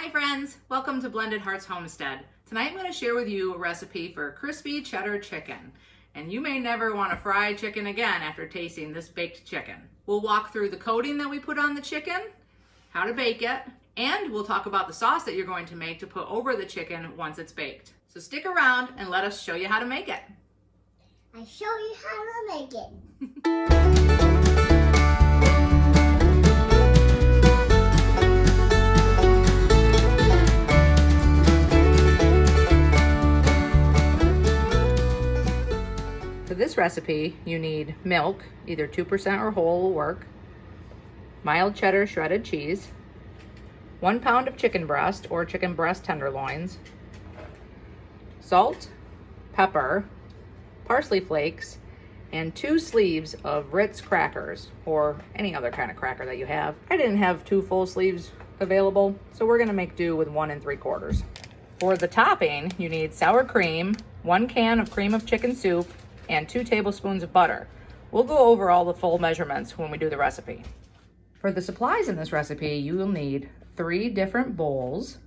Hi friends, welcome to Blended Hearts Homestead. Tonight I'm going to share with you a recipe for crispy cheddar chicken. And you may never want to fry chicken again after tasting this baked chicken. We'll walk through the coating that we put on the chicken, how to bake it, and we'll talk about the sauce that you're going to make to put over the chicken once it's baked. So stick around and let us show you how to make it. I'll show you how to make it. For this recipe, you need milk, either 2% or whole will work, mild cheddar shredded cheese, 1 pound of chicken breast or chicken breast tenderloins, salt, pepper, parsley flakes, and 2 sleeves of Ritz crackers or any other kind of cracker that you have. I didn't have 2 full sleeves available, so we're gonna make do with 1 3/4. For the topping, you need sour cream, 1 can of cream of chicken soup, and 2 tablespoons of butter. We'll go over all the full measurements when we do the recipe. For the supplies in this recipe, you will need 3 different bowls,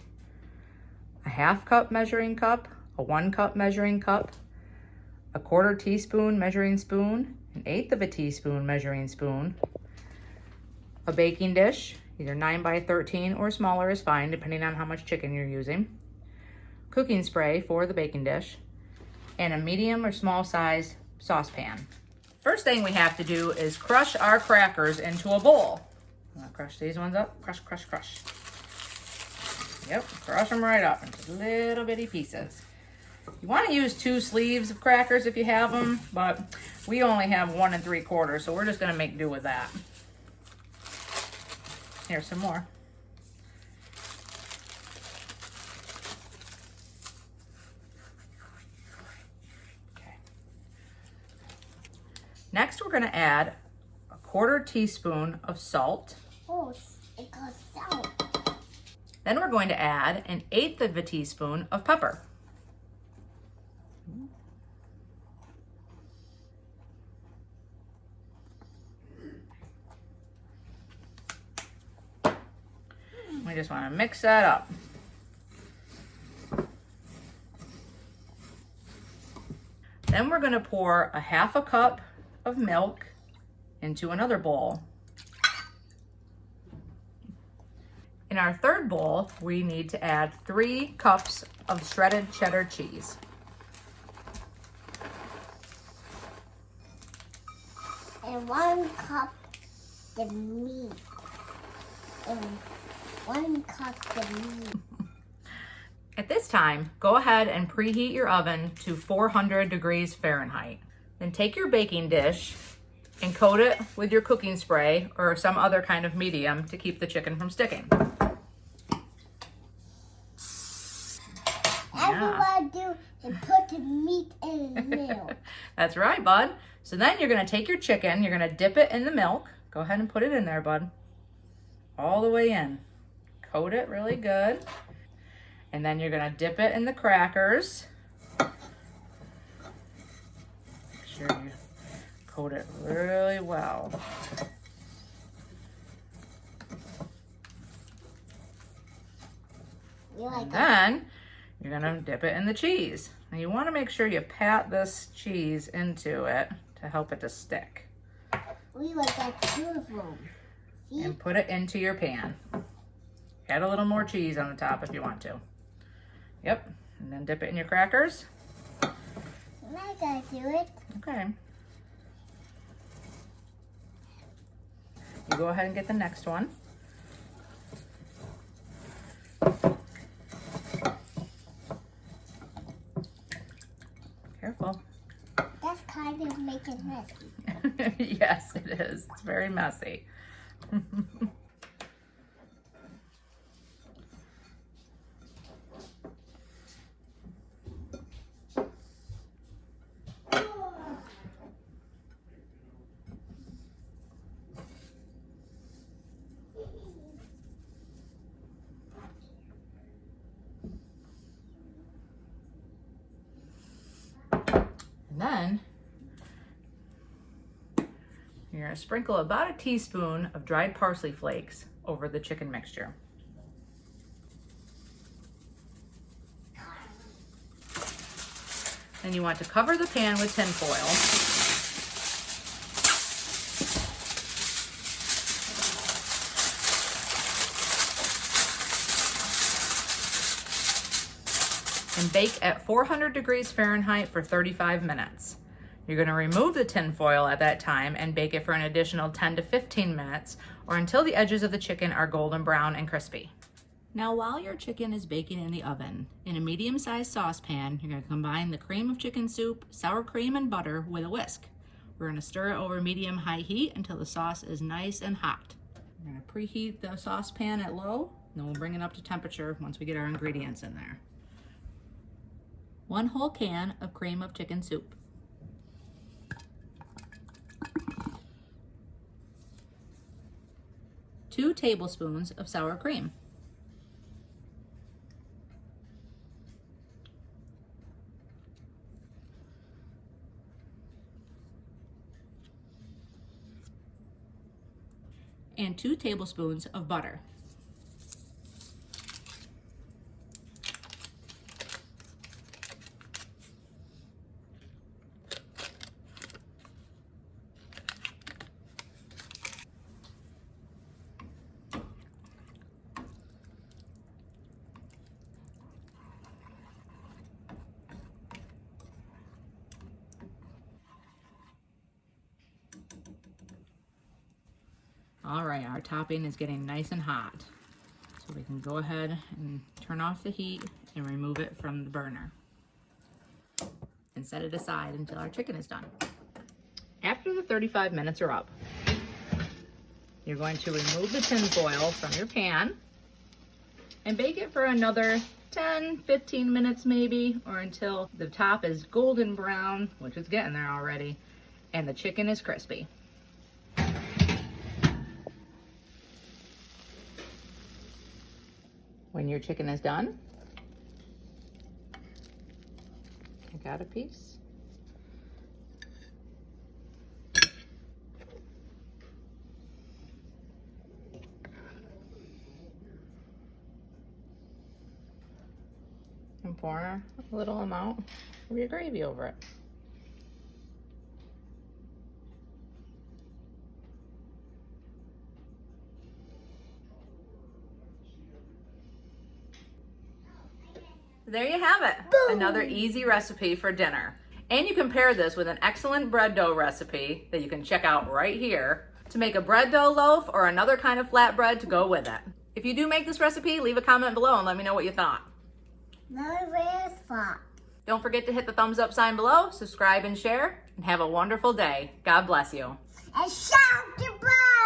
a 1/2 cup measuring cup, a 1 cup measuring cup, a 1/4 teaspoon measuring spoon, an 1/8 of a teaspoon measuring spoon, a baking dish, either 9 by 13 or smaller is fine depending on how much chicken you're using, cooking spray for the baking dish, and a medium or small size saucepan. First thing we have to do is crush our crackers into a bowl. I'm gonna crush these ones up, crush, crush, crush. Yep, crush them right up into little bitty pieces. You wanna use 2 sleeves of crackers if you have them, but we only have 1 3/4, so we're just gonna make do with that. Here's some more. Next, we're going to add a 1/4 teaspoon of salt. Oh, it got salt. Then we're going to add an 1/8 of a teaspoon of pepper. We just want to mix that up. Then we're going to pour a 1/2 cup of milk into another bowl. In our third bowl, we need to add 3 cups of shredded cheddar cheese. And 1 cup the meat. And 1 cup the meat. At this time, go ahead and preheat your oven to 400 degrees Fahrenheit. Then take your baking dish and coat it with your cooking spray or some other kind of medium to keep the chicken from sticking. Everyone do and put the meat in the middle. That's right, bud. So then you're gonna take your chicken, you're gonna dip it in the milk. Go ahead and put it in there, bud. All the way in. Coat it really good. And then you're gonna dip it in the crackers. Make sure you coat it really well. And then you're gonna dip it in the cheese. Now you wanna make sure you pat this cheese into it to help it to stick. We like that beautiful. See? And put it into your pan. Add a little more cheese on the top if you want to. Yep, and then dip it in your crackers. I gotta do it. Okay. You go ahead and get the next one. Careful. That's kind of making messy. Yes, it is. It's very messy. And then you're going to sprinkle about a teaspoon of dried parsley flakes over the chicken mixture. Then you want to cover the pan with tin foil. And bake at 400 degrees Fahrenheit for 35 minutes. You're going to remove the tin foil at that time and bake it for an additional 10 to 15 minutes or until the edges of the chicken are golden brown and crispy. Now while your chicken is baking in the oven, in a medium-sized saucepan, you're going to combine the cream of chicken soup, sour cream, and butter with a whisk. We're going to stir it over medium-high heat until the sauce is nice and hot. We're going to preheat the saucepan at low, and then we'll bring it up to temperature once we get our ingredients in there. 1 whole can of cream of chicken soup. 2 tablespoons of sour cream. 2 tablespoons of butter. All right, our topping is getting nice and hot. So we can go ahead and turn off the heat and remove it from the burner. And set it aside until our chicken is done. After the 35 minutes are up, you're going to remove the tin foil from your pan and bake it for another 10-15 minutes maybe, or until the top is golden brown, which is getting there already, and the chicken is crispy. When your chicken is done, take out a piece. And pour a little amount of your gravy over it. There you have it. Boom. Another easy recipe for dinner. And you can pair this with an excellent bread dough recipe that you can check out right here to make a bread dough loaf or another kind of flatbread to go with it. If you do make this recipe, leave a comment below and let me know what you thought. Don't forget to hit the thumbs up sign below, subscribe and share, and have a wonderful day. God bless you. And shout goodbye.